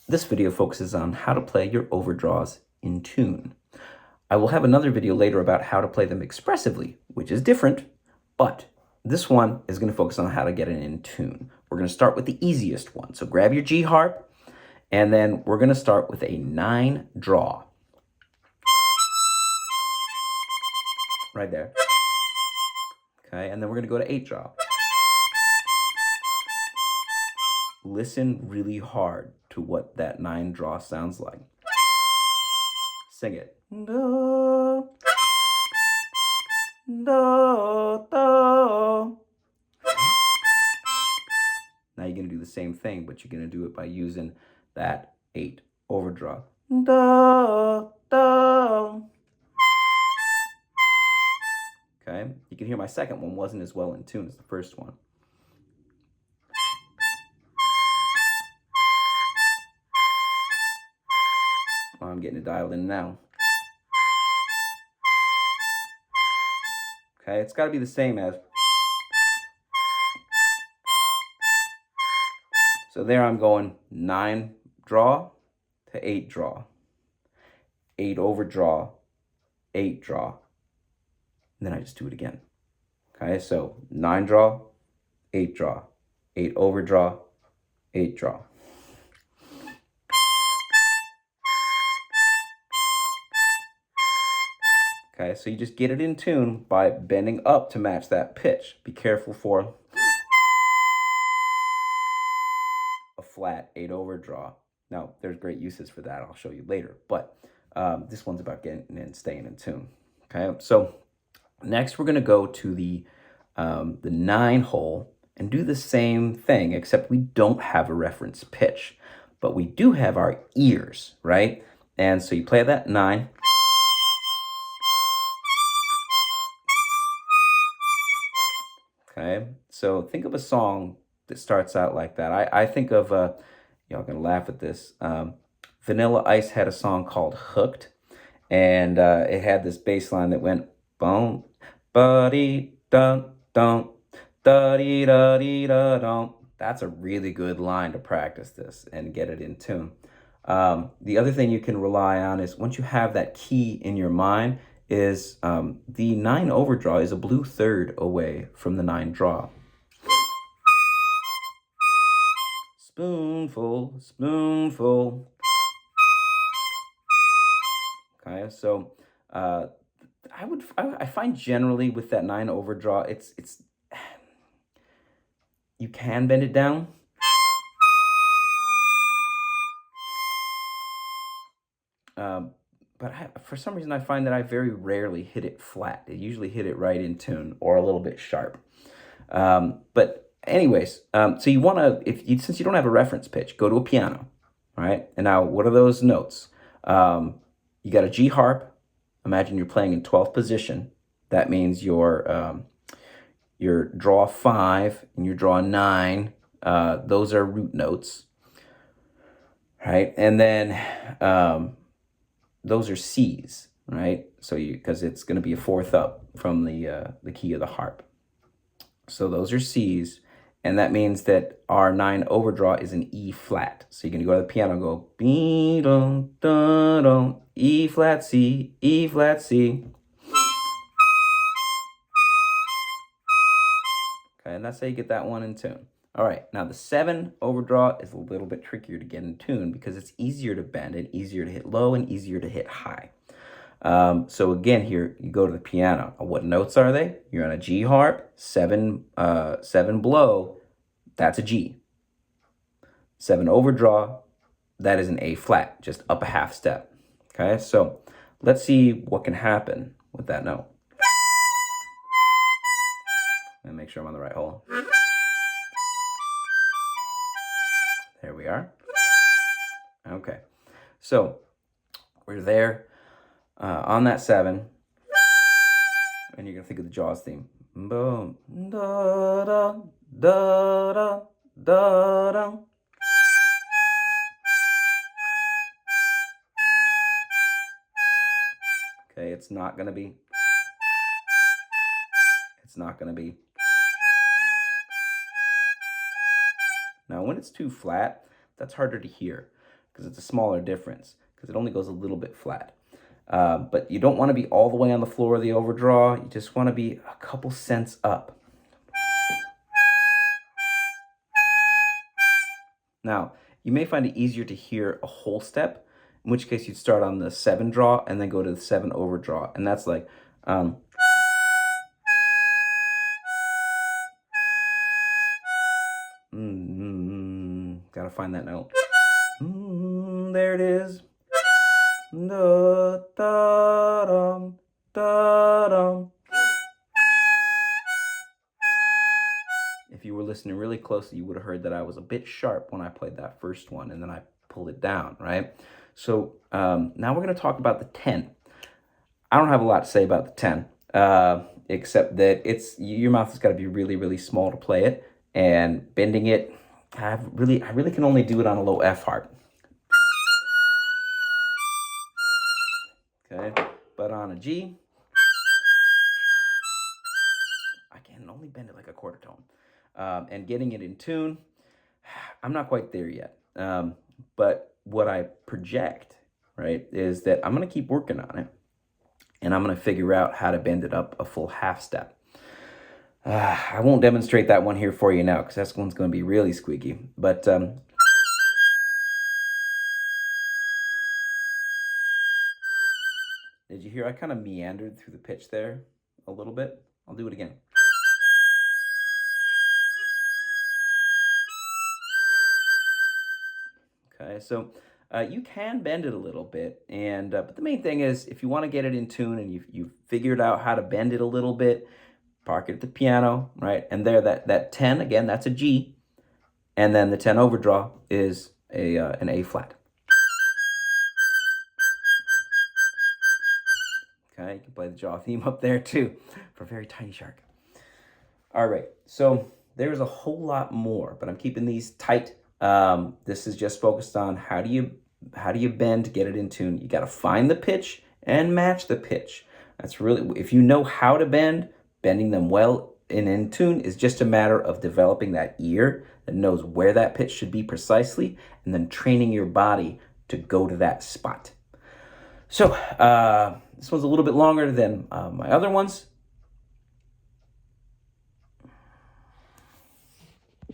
This video focuses on how to play your overdraws in tune. I will have another video later about how to play them expressively, which is different, but this one is going to focus on how to get it in tune. We're going to start with the easiest one. So grab your G harp, and then we're going to start with a 9 draw. Right there. Okay, and then we're going to go to 8 draw. Listen really hard to what that 9 draw sounds like. Sing it. Do, do, do. Now you're going to do the same thing, but you're going to do it by using that 8 overdraw. Do, do. Okay, you can hear my second one wasn't as well in tune as the first one. I'm getting it dialed in now. Okay, it's got to be the same as. So there I'm going 9 draw to 8 draw. 8 overdraw, 8 draw. And then I just do it again. Okay, so 9 draw, 8 draw, 8 overdraw, 8 draw. Okay, so you just get it in tune by bending up to match that pitch. Be careful for a flat 8 overdraw. Now, there's great uses for that. I'll show you later. But this one's about getting and staying in tune. Okay, so next we're going to go to the 9 hole and do the same thing, except we don't have a reference pitch, but we do have our ears, right? And so you play that 9. Okay, so think of a song that starts out like that. I think of, y'all gonna laugh at this. Vanilla Ice had a song called Hooked, and it had this bass line that went boom, buddy, dun, dun, da dee da dee da dun. That's a really good line to practice this and get it in tune. The other thing you can rely on is once you have that key in your mind, is the 9 overdraw is a blue third away from the 9 draw. Spoonful, spoonful. Okay, so I find generally with that 9 overdraw, it's you can bend it down. But for some reason, I find that I very rarely hit it flat. I usually hit it right in tune or a little bit sharp. But anyways, so you want to, since you don't have a reference pitch, go to a piano, right? And now, what are those notes? You got a G harp. Imagine you're playing in 12th position. That means your draw 5 and your draw 9. Those are root notes, right? And then those are C's, right? So because it's going to be a 4th up from the key of the harp. So those are C's, and that means that our 9 overdraw is an E flat. So you're going to go to the piano and go be dum dum dum, E flat C, E flat C. Okay, and that's how you get that one in tune. All right, now the 7 overdraw is a little bit trickier to get in tune because it's easier to bend and easier to hit low and easier to hit high. So again, here you go to the piano. What notes are they? You're on a G harp, 7 blow, that's a G. 7 overdraw, that is an A flat, just up a half step. Okay, so let's see what can happen with that note. And make sure I'm on the right hole. There we are. Okay, so we're there on that 7, and you're gonna think of the Jaws theme. Boom, da da da da da da. Okay, it's not gonna be. It's not gonna be. Now, when it's too flat, that's harder to hear because it's a smaller difference, because it only goes a little bit flat. But you don't want to be all the way on the floor of the overdraw. You just want to be a couple cents up. Now, you may find it easier to hear a whole step, in which case you'd start on the 7 draw and then go to the 7 overdraw. And that's like, gotta find that note. There it is. Da, da, dum, da, dum. If you were listening really closely, you would have heard that I was a bit sharp when I played that first one, and then I pulled it down, right? So now we're going to talk about the 10. I don't have a lot to say about the 10, except that your mouth has got to be really, really small to play it, and bending it, I really can only do it on a low F harp. Okay, but on a G, I can only bend it like a quarter tone. And getting it in tune, I'm not quite there yet. But what I project, right, is that I'm going to keep working on it, and I'm going to figure out how to bend it up a full half step. I won't demonstrate that one here for you now, because that one's going to be really squeaky. But did you hear I kind of meandered through the pitch there a little bit? I'll do it again. Okay, so you can bend it a little bit, and but the main thing is, if you want to get it in tune and you've figured out how to bend it a little bit, park it at the piano, right? And there, that 10, again, that's a G, and then the 10 overdraw is an A flat. Okay, you can play the jaw theme up there too for a very tiny shark. All right, so there's a whole lot more, but I'm keeping these tight. This is just focused on how do you bend to get it in tune. You got to find the pitch and match the pitch. That's really, if you know how to bend, bending them well and in tune is just a matter of developing that ear that knows where that pitch should be precisely, and then training your body to go to that spot. So this one's a little bit longer than my other ones,